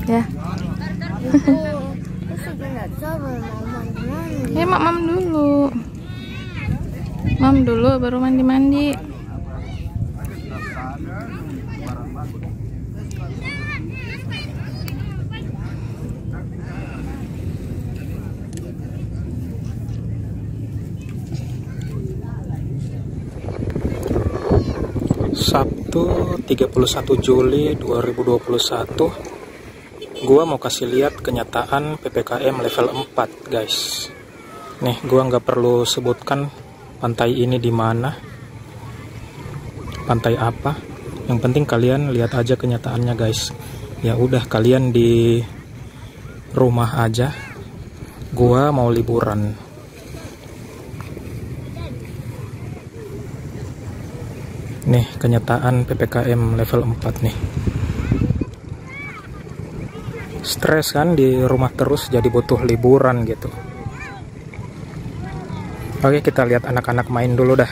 Ya. Ya, mam dulu. Mam dulu baru mandi-mandi. Sabtu 31 Juli 2021. Gua mau kasih lihat kenyataan PPKM level 4, guys. Nih, gua nggak perlu sebutkan pantai ini di mana, pantai apa. Yang penting kalian lihat aja kenyataannya, guys. Ya udah, kalian di rumah aja. Gua mau liburan. Nih, kenyataan PPKM level 4 nih. Stres kan di rumah terus, jadi butuh liburan gitu. Oke, kita lihat anak-anak main dulu dah.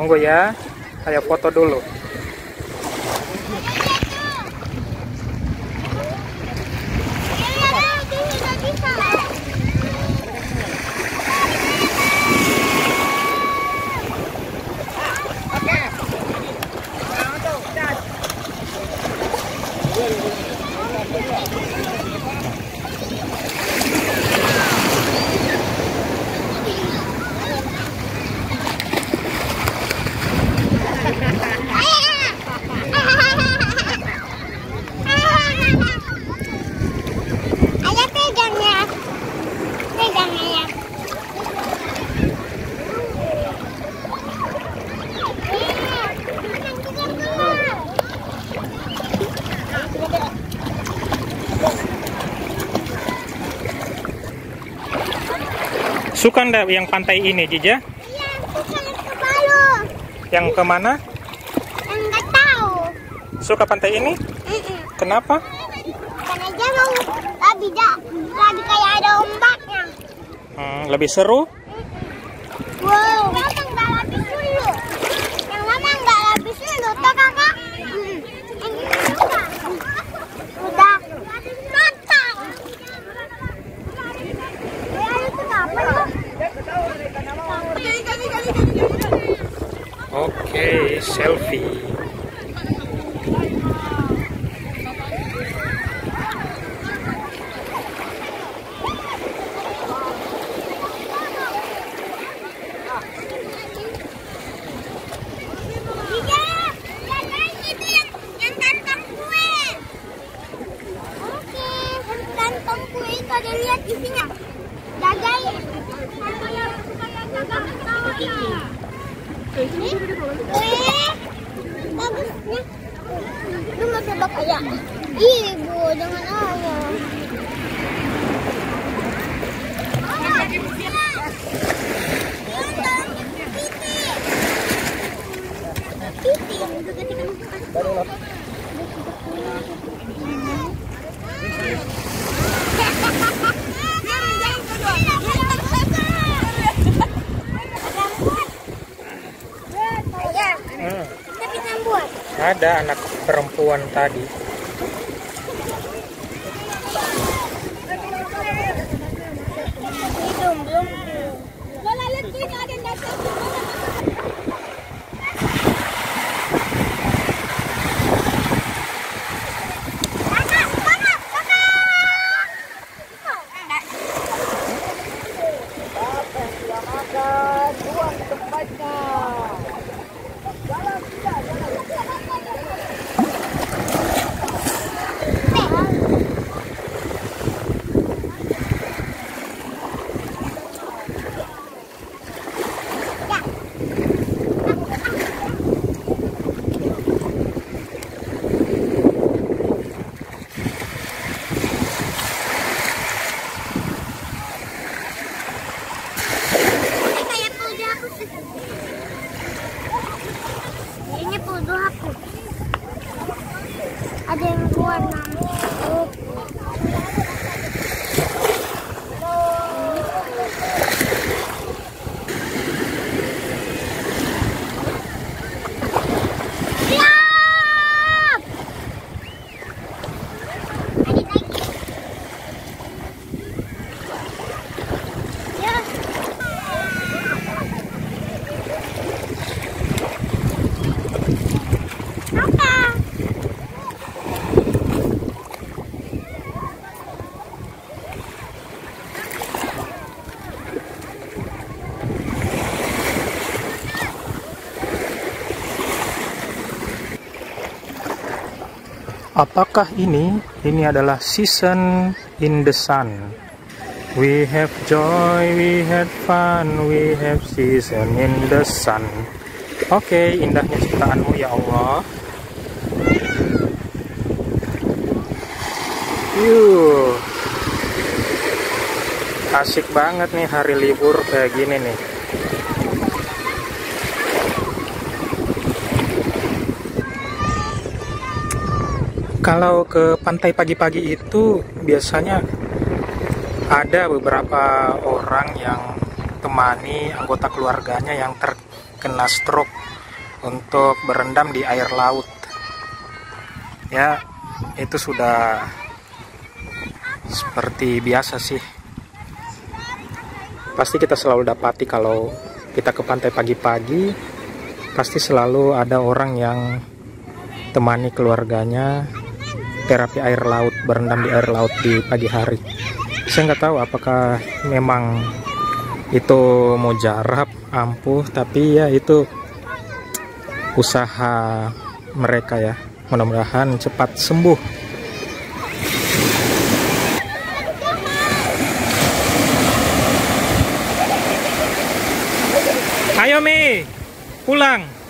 Tunggu ya, saya foto dulu. Suka ndak yang pantai ini, Jija? Iya, suka yang ke Palu. Yang kemana? Yang nggak tahu. Suka pantai ini? Kenapa? Karena dia mau lebih kayak ada ombaknya. Lebih seru? Wow. Yang nggak lapis dulu. Yang mana nggak lapis dulu, toh kakak? Yang ini juga. Udah. Matang. Itu apa ya? Oke, selfie. Kantong kue itu ada lihat isinya. Jagain. Bagusnya. Lu mau coba kayak ibu, jangan ayam. Titi yang juga tinggal ada anak perempuan tadi. Ini pudu aku. Ada yang warna. Apakah ini adalah season in the sun? We have joy, we have fun, we have season in the sun. Oke, indahnya ciptaanmu ya Allah. Asik banget nih hari libur kayak gini nih. Kalau ke pantai pagi-pagi itu biasanya ada beberapa orang yang temani anggota keluarganya yang terkena stroke untuk berendam di air laut. Ya, itu sudah seperti biasa sih. Pasti kita selalu dapati kalau kita ke pantai pagi-pagi, pasti selalu ada orang yang temani keluarganya terapi air laut, berendam di air laut di pagi hari. Saya nggak tahu apakah memang itu mujarab, ampuh, tapi ya itu usaha mereka ya. Mudah-mudahan cepat sembuh. Ayo Mi, pulang.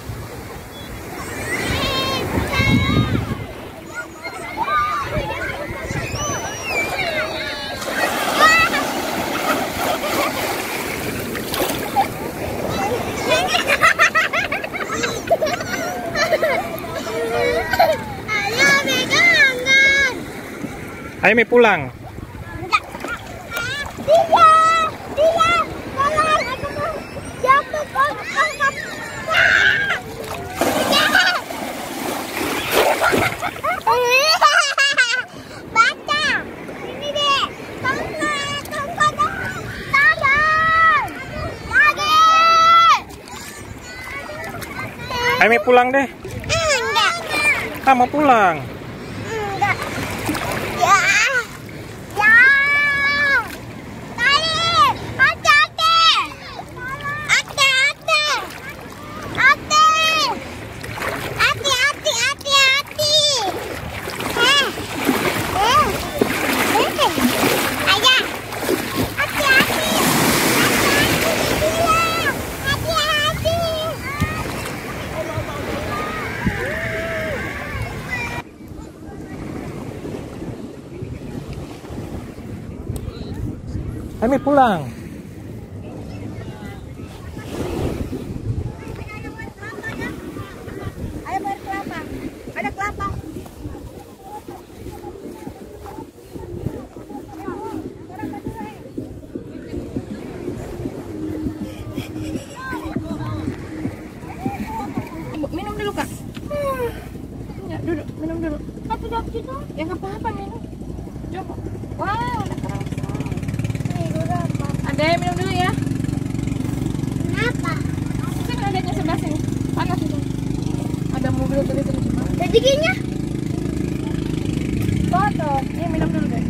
Ayo Mi pulang. Ayo Mi pulang deh. Enggak. Mau pulang. Enggak. Ya. Ya. Tarik. Hati-hati. Hati-hati. Hati. Hati-hati. Hati-hati. Ayah. Hati-hati. Hati-hati. Kami pulang. Ada bayar kelapa. Ada kelapa. Minum dulu Kak. Ya nggak apa-apa minum. Coba. Wow, udah terasa. Ada yang minum dulu ya. Kenapa? Sini adanya sebelah sini. Panas itu. Ada mobil tuh di sini. Jadi giginya? Foto. Ini minum dulu deh.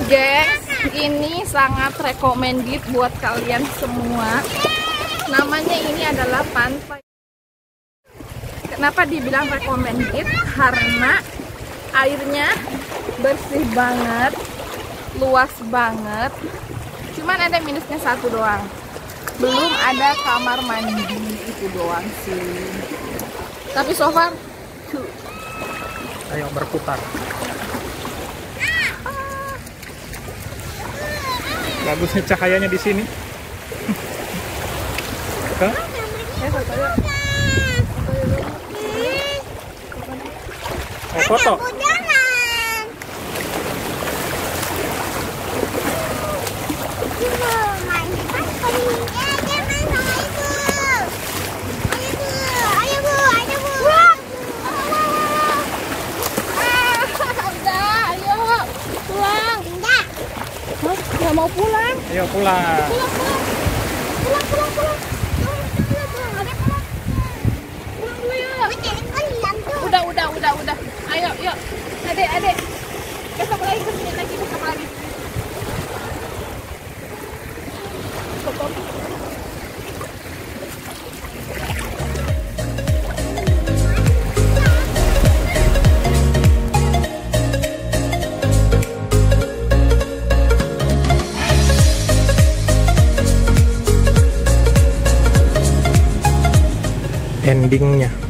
Guys, ini sangat recommended buat kalian semua. Namanya ini adalah pantai. Kenapa dibilang recommended? Karena airnya bersih banget, luas banget. Cuman ada minusnya satu doang. Belum ada kamar mandi, itu doang sih. Tapi so far, Ayo berputar. Bagusnya cahayanya di sini. Oke. Oh, foto. nggak mau pulang. Ayo pulang. Udah. Ayo, yuk. Adek. Besok lagi kesini lagi, besok lagi. Endingnya